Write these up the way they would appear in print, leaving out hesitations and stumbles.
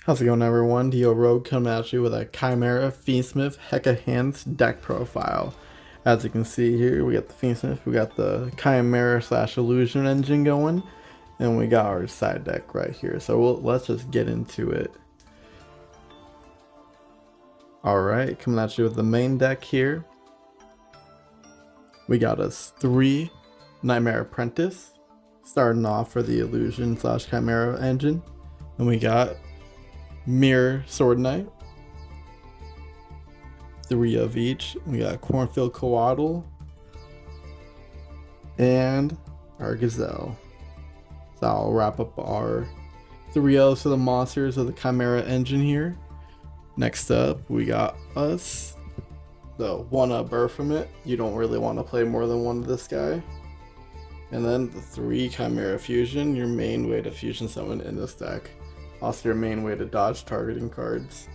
How's it going, everyone? Dio Rogue coming at you with a Chimera Fiendsmith Hecahands Deck profile. As you can see here, we got the Fiendsmith, we got the Chimera / Illusion engine going, and we got our side deck right here. So let's just get into it. Alright, coming at you with the main deck here. We got us 3 Nightmare Apprentice, starting off for the Illusion / Chimera engine. And we got Mirror Sword Knight, 3 of each. We got Cornfield Coatl and our Gazelle. So I'll wrap up our 3Ls for the monsters of the Chimera engine here. Next up, we got us the 1 of Baphomet. You don't really want to play more than 1 of this guy. And then the 3 Chimera Fusion, your main way to fusion summon in this deck. Also your main way to dodge targeting cards.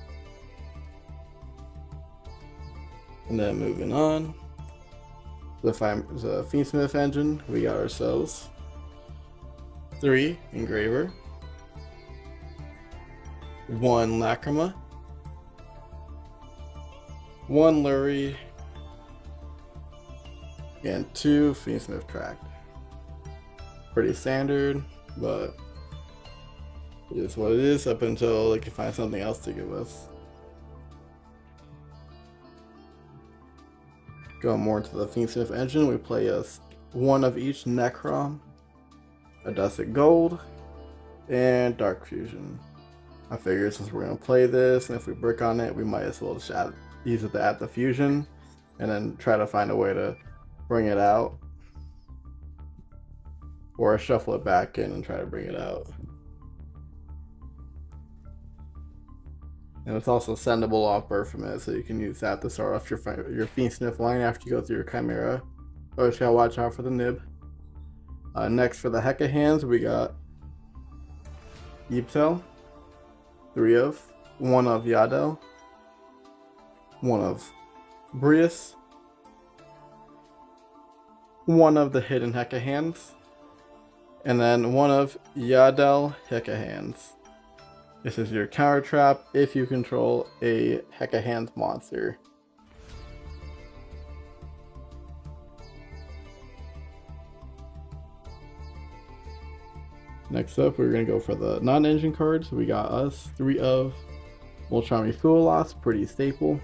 And then moving on, the Fiendsmith engine, we got ourselves 3 Engraver, 1 Lacrima, 1 Lurie, and 2 Fiendsmith Tract. Pretty standard, but it is what it is up until they can find something else to give us. Going more into the Fiendsmith engine, we play us 1 of each Necrom, a Dusted Gold, and Dark Fusion. I figured since we're going to play this, and if we brick on it, we might as well just use it to add the fusion, and then try to find a way to bring it out. Or shuffle it back in and try to bring it out. And it's also sendable off Baphomet, so you can use that to start off your Fiendsmith line after you go through your Chimera. But you gotta watch out for the nib. Next for the Hecahands, we got Yptel, 3 of, 1 of Yadel, 1 of Brius, 1 of the Hidden Hecahands, and then 1 of Yadel Hecahands. This is your counter trap if you control a Hecahands monster. Next up, we're going to go for the non-engine cards. We got us 3 of Molchami Fuelos, pretty staple.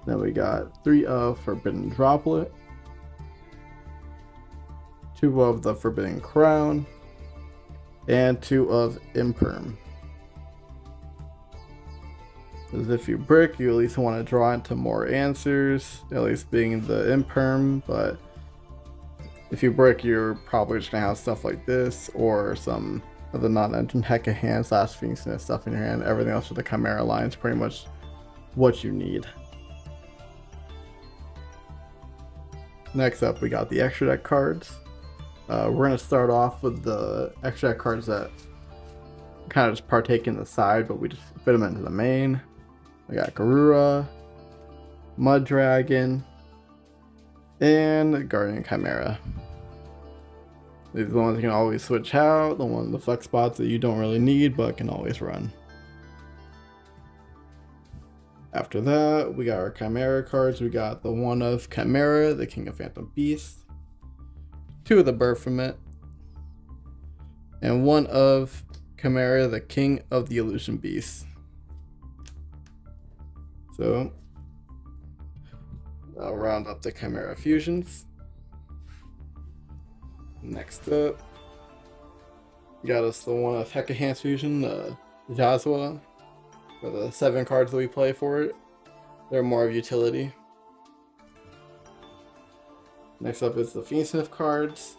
Then we got 3 of Forbidden Droplet, 2 of the Forbidden Crown, and 2 of Imperm. Because if you brick, you at least want to draw into more answers, at least being the Imperm, but if you brick, you're probably just going to have stuff like this, or some of the non-engine Hecahands / Fiendsmith stuff in your hand. Everything else with the Chimera line is pretty much what you need. Next up, we got the extra deck cards. We're going to start off with the extra deck cards that kind of just partake in the side, but we just fit them into the main. We got Garura, Mud Dragon, and Guardian Chimera. These are the ones you can always switch out, the flex spots that you don't really need but can always run. After that, we got our Chimera cards. We got the 1 of Chimera, the King of Phantom Beasts, 2 of the Baphomet, and 1 of Chimera, the King of the Illusion Beasts. So I'll round up the Chimera Fusions. Next up, we got us the 1 of Hecahands Fusion, the Jazwa, for the 7 cards that we play for it. They're more of utility. Next up is the Fiendsmith cards.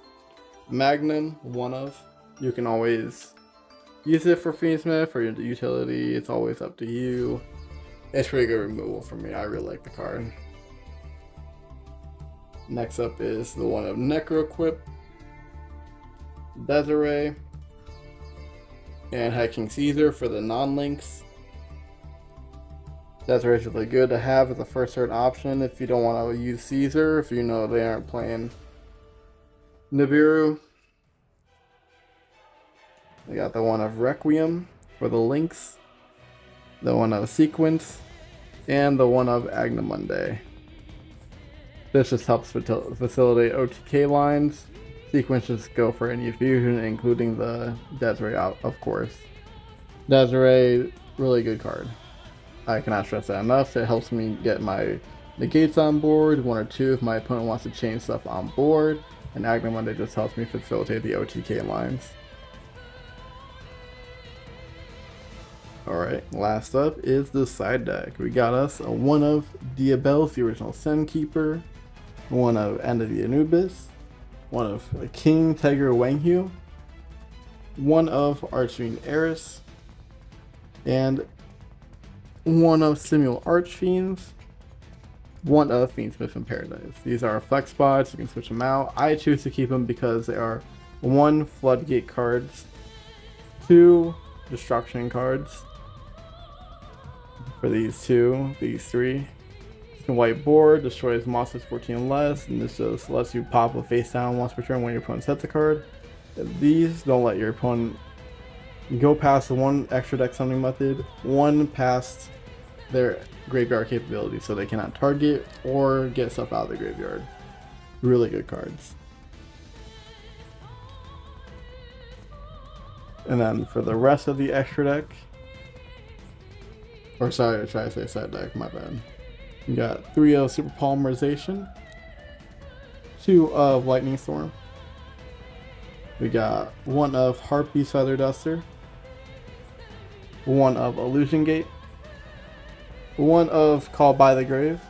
Magnum, 1 of. You can always use it for Fiendsmith or your utility. It's always up to you. It's pretty good removal for me. I really like the card. Next up is the 1 of Necroquip, Desiree, and High King Caesar for the non-links. Desiree is really good to have as a first turn option if you don't want to use Caesar, if you know they aren't playing Nibiru. We got the 1 of Requiem, for the links, the one of Sequence, and the one of Agnamonde. This just helps facilitate OTK lines. Sequence just go for any fusion, including the Desiree, of course. Desiree, really good card. I cannot stress that enough. It helps me get my negates on board, 1 or 2 if my opponent wants to change stuff on board, and Agnamonde just helps me facilitate the OTK lines. Alright, last up is the side deck. We got us a one of Diabell's, the original Sen Keeper, one of End of the Anubis, one of King Tiger Wanghu, one of Archfiend Eris, and one of Simul Archfiends, one of Fiendsmith in Paradise. These are flex spots, you can switch them out. I choose to keep them because they are 1 Floodgate cards, 2 Destruction cards for these 3. White board destroys monsters 14 less, and this just lets you pop a face down once per turn when your opponent sets a card. These don't let your opponent go past the 1 extra deck summoning method, 1 past their graveyard capability, so they cannot target or get stuff out of the graveyard. Really good cards. And then for the rest of the extra deck, or sorry, I try to say side deck, my bad. We got 3 of Super Polymerization, 2 of Lightning Storm. We got 1 of Harpy's Feather Duster, 1 of Illusion Gate, 1 of Call by the Grave,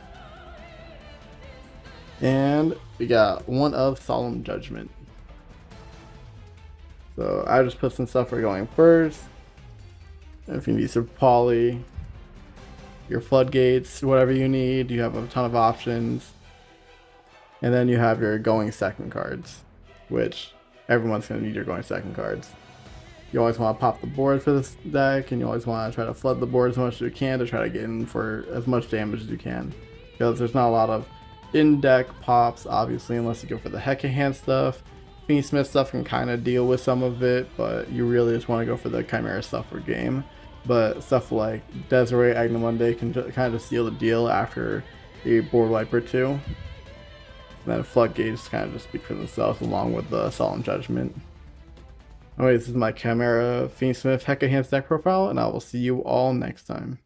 and we got 1 of Solemn Judgment. So I just put some stuff for going first. If you need Super Poly, your Floodgates, whatever you need, you have a ton of options. And then you have your going second cards, which everyone's going to need your going second cards. You always want to pop the board for this deck, and you always want to try to flood the board as much as you can to try to get in for as much damage as you can. Because there's not a lot of in-deck pops, obviously, unless you go for the Hecahands stuff. Fiendsmith stuff can kind of deal with some of it, but you really just want to go for the Chimera stuff for game. But stuff like Desiree, Agnamonde can kind of seal the deal after a board wipe or 2. And then Floodgates kind of just speak for themselves along with the Solemn Judgment. Anyway, this is my Chimera Fiendsmith Hecahands Deck profile, and I will see you all next time.